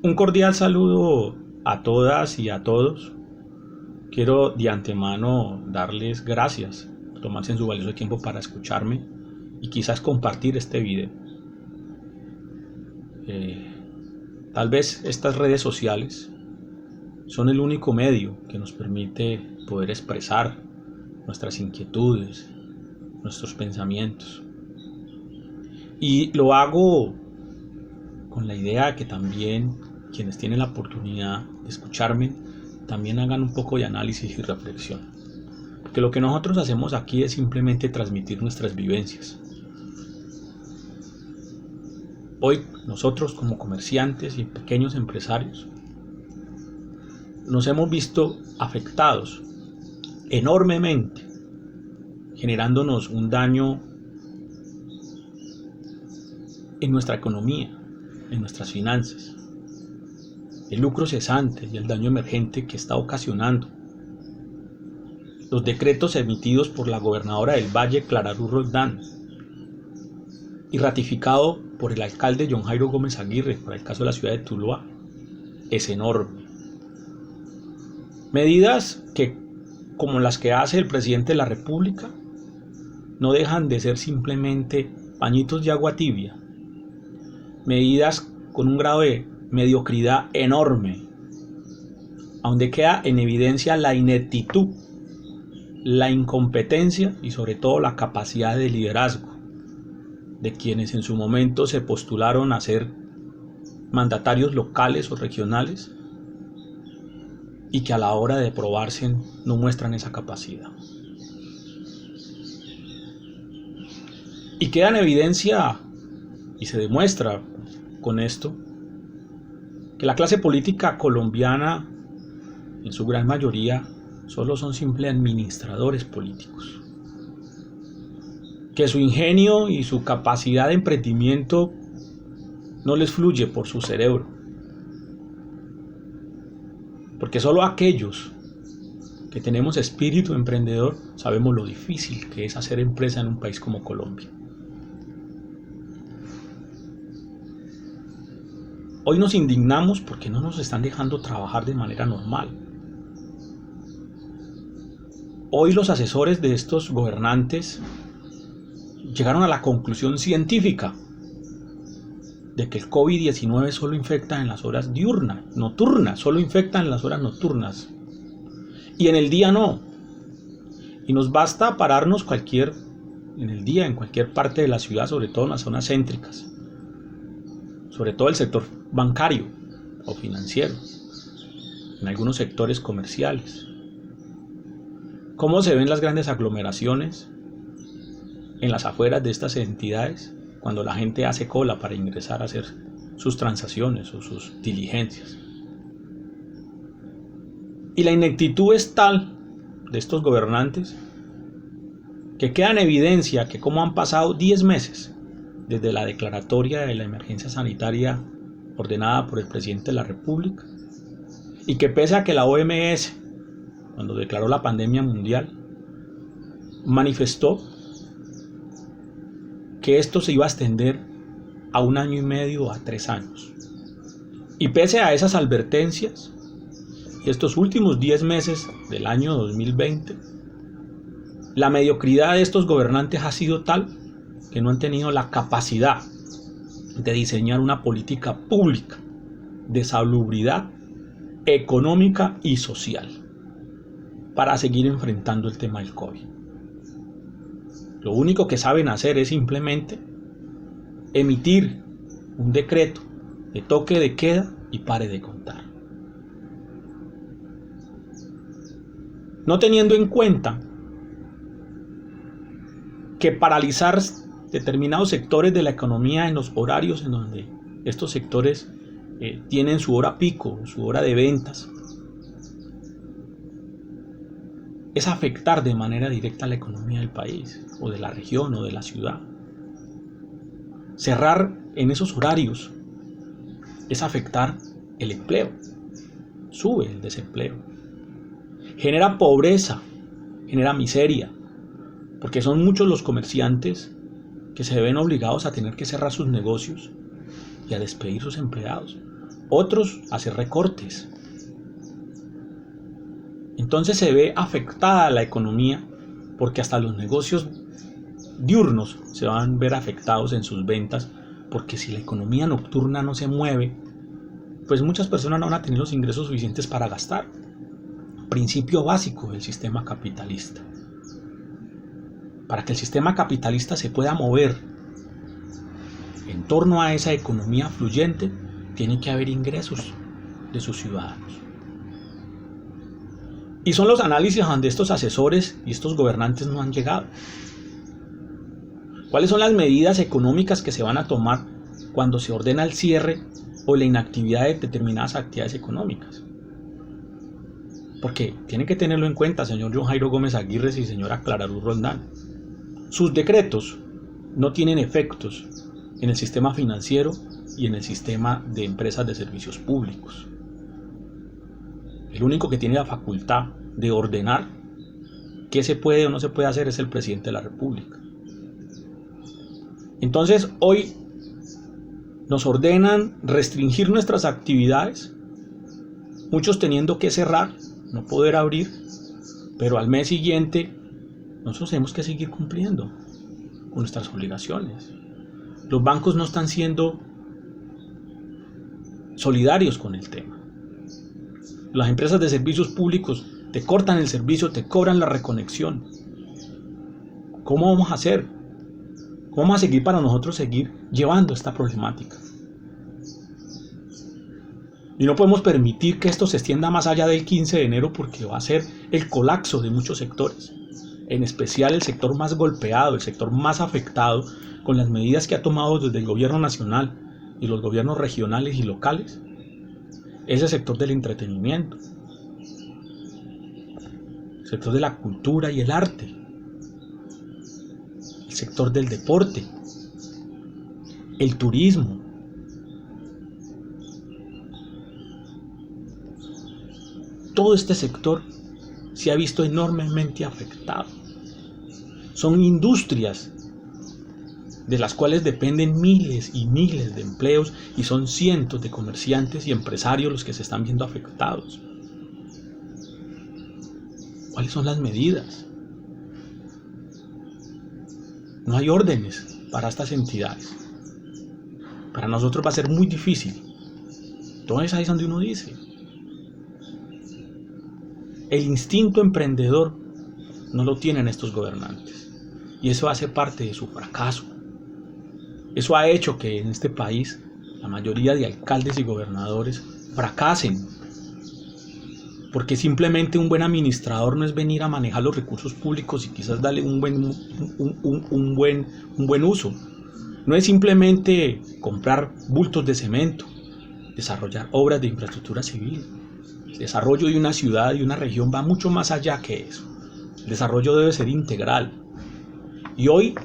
Un cordial saludo a todas y a todos. Quiero de antemano darles gracias por tomarse en su valioso tiempo para escucharme y quizás compartir este video. Tal vez estas redes sociales son el único medio que nos permite poder expresar nuestras inquietudes, nuestros pensamientos. Y lo hago con la idea de que también quienes tienen la oportunidad de escucharme también hagan un poco de análisis y reflexión. Porque lo que nosotros hacemos aquí es simplemente transmitir nuestras vivencias. Hoy nosotros como comerciantes y pequeños empresarios nos hemos visto afectados enormemente, generándonos un daño en nuestra economía, en nuestras finanzas, el lucro cesante y el daño emergente que está ocasionando los decretos emitidos por la gobernadora del Valle, Clara Luz Roldán, y ratificado por el alcalde John Jairo Gómez Aguirre para el caso de la ciudad de Tuluá, es enorme. Medidas que, como las que hace el presidente de la República, no dejan de ser simplemente pañitos de agua tibia, medidas con un grado de mediocridad enorme, donde queda en evidencia la ineptitud, la incompetencia y sobre todo la capacidad de liderazgo de quienes en su momento se postularon a ser mandatarios locales o regionales y que a la hora de probarse no muestran esa capacidad. Y queda en evidencia y se demuestra con esto que la clase política colombiana en su gran mayoría solo son simples administradores políticos, que su ingenio y su capacidad de emprendimiento no les fluye por su cerebro, porque solo aquellos que tenemos espíritu emprendedor sabemos lo difícil que es hacer empresa en un país como Colombia. Hoy nos indignamos porque no nos están dejando trabajar de manera normal. Hoy los asesores de estos gobernantes llegaron a la conclusión científica de que el COVID-19 solo infecta en las horas nocturnas, solo infecta en las horas nocturnas. Y en el día no. Y nos basta pararnos en el día, en cualquier parte de la ciudad, sobre todo en las zonas céntricas, sobre todo el sector bancario o financiero, en algunos sectores comerciales. ¿Cómo se ven las grandes aglomeraciones en las afueras de estas entidades cuando la gente hace cola para ingresar a hacer sus transacciones o sus diligencias? Y la ineptitud es tal de estos gobernantes que queda en evidencia que como han pasado 10 meses desde la declaratoria de la emergencia sanitaria ordenada por el presidente de la República, y que pese a que la OMS, cuando declaró la pandemia mundial, manifestó que esto se iba a extender a 1 año y medio a 3 años. Y pese a esas advertencias, y estos últimos 10 meses del año 2020, la mediocridad de estos gobernantes ha sido tal que no han tenido la capacidad de diseñar una política pública de salubridad económica y social para seguir enfrentando el tema del COVID. Lo único que saben hacer es simplemente emitir un decreto de toque de queda y pare de contar. No teniendo en cuenta que paralizar determinados sectores de la economía en los horarios en donde estos sectores tienen su hora pico, su hora de ventas, es afectar de manera directa a la economía del país, o de la región, o de la ciudad. Cerrar en esos horarios es afectar el empleo, sube el desempleo, genera pobreza, genera miseria, porque son muchos los comerciantes que se ven obligados a tener que cerrar sus negocios y a despedir sus empleados, otros hacer recortes. Entonces se ve afectada la economía porque hasta los negocios diurnos se van a ver afectados en sus ventas, porque si la economía nocturna no se mueve, pues muchas personas no van a tener los ingresos suficientes para gastar. Principio básico del sistema capitalista. Para que el sistema capitalista se pueda mover en torno a esa economía fluyente, tiene que haber ingresos de sus ciudadanos. Y son los análisis donde estos asesores y estos gobernantes no han llegado. ¿Cuáles son las medidas económicas que se van a tomar cuando se ordena el cierre o la inactividad de determinadas actividades económicas? Porque tiene que tenerlo en cuenta, señor John Jairo Gómez Aguirre y señora Clara Luz Roldán. Sus decretos no tienen efectos en el sistema financiero y en el sistema de empresas de servicios públicos. El único que tiene la facultad de ordenar qué se puede o no se puede hacer es el presidente de la República. Entonces, hoy nos ordenan restringir nuestras actividades, muchos teniendo que cerrar, no poder abrir, pero al mes siguiente nosotros tenemos que seguir cumpliendo con nuestras obligaciones. Los bancos no están siendo solidarios con el tema. Las empresas de servicios públicos te cortan el servicio, te cobran la reconexión. ¿Cómo vamos a hacer? ¿Cómo vamos a seguir para nosotros seguir llevando esta problemática? Y no podemos permitir que esto se extienda más allá del 15 de enero porque va a ser el colapso de muchos sectores, en especial el sector más golpeado, el sector más afectado con las medidas que ha tomado desde el gobierno nacional y los gobiernos regionales y locales, es el sector del entretenimiento, el sector de la cultura y el arte, el sector del deporte, el turismo. Todo este sector se ha visto enormemente afectado. Son industrias de las cuales dependen miles y miles de empleos y son cientos de comerciantes y empresarios los que se están viendo afectados. ¿Cuáles son las medidas? No hay órdenes para estas entidades. Para nosotros va a ser muy difícil. Entonces ahí es donde uno dice, el instinto emprendedor no lo tienen estos gobernantes y eso hace parte de su fracaso. Eso ha hecho que en este país la mayoría de alcaldes y gobernadores fracasen, porque simplemente un buen administrador no es venir a manejar los recursos públicos y quizás darle un buen uso. No es simplemente comprar bultos de cemento, desarrollar obras de infraestructura civil. El desarrollo de una ciudad y una región va mucho más allá que eso. El desarrollo debe ser integral. Y hoy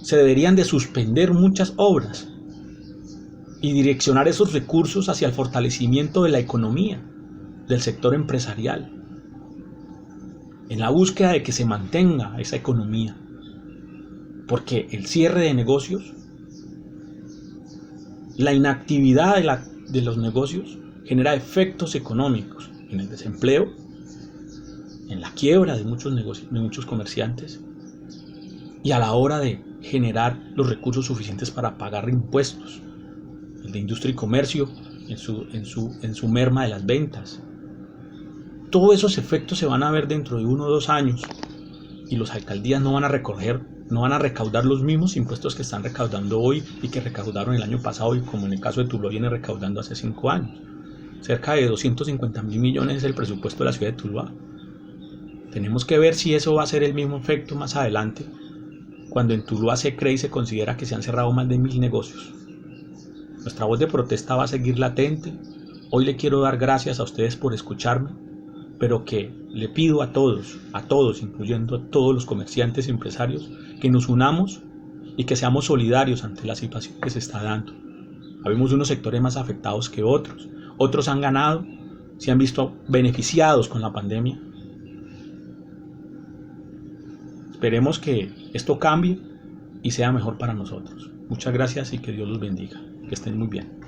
se deberían de suspender muchas obras y direccionar esos recursos hacia el fortalecimiento de la economía, del sector empresarial, en la búsqueda de que se mantenga esa economía. Porque el cierre de negocios, la inactividad de los negocios genera efectos económicos en el desempleo, en la quiebra de muchos negocios, de muchos comerciantes, y a la hora de generar los recursos suficientes para pagar impuestos, el de industria y comercio en su merma de las ventas. Todos esos efectos se van a ver dentro de 1 o 2 años y las alcaldías no van a recaudar los mismos impuestos que están recaudando hoy y que recaudaron el año pasado, y como en el caso de Tuluá viene recaudando hace 5 años. Cerca de 250.000 millones es el presupuesto de la ciudad de Tuluá. Tenemos que ver si eso va a ser el mismo efecto más adelante, cuando en Tuluá se cree y se considera que se han cerrado más de 1.000 negocios. Nuestra voz de protesta va a seguir latente. Hoy le quiero dar gracias a ustedes por escucharme, pero que le pido a todos, incluyendo a todos los comerciantes y empresarios, que nos unamos y que seamos solidarios ante la situación que se está dando. Habemos unos sectores más afectados que otros. Otros han ganado, se han visto beneficiados con la pandemia. Esperemos que esto cambie y sea mejor para nosotros. Muchas gracias y que Dios los bendiga. Que estén muy bien.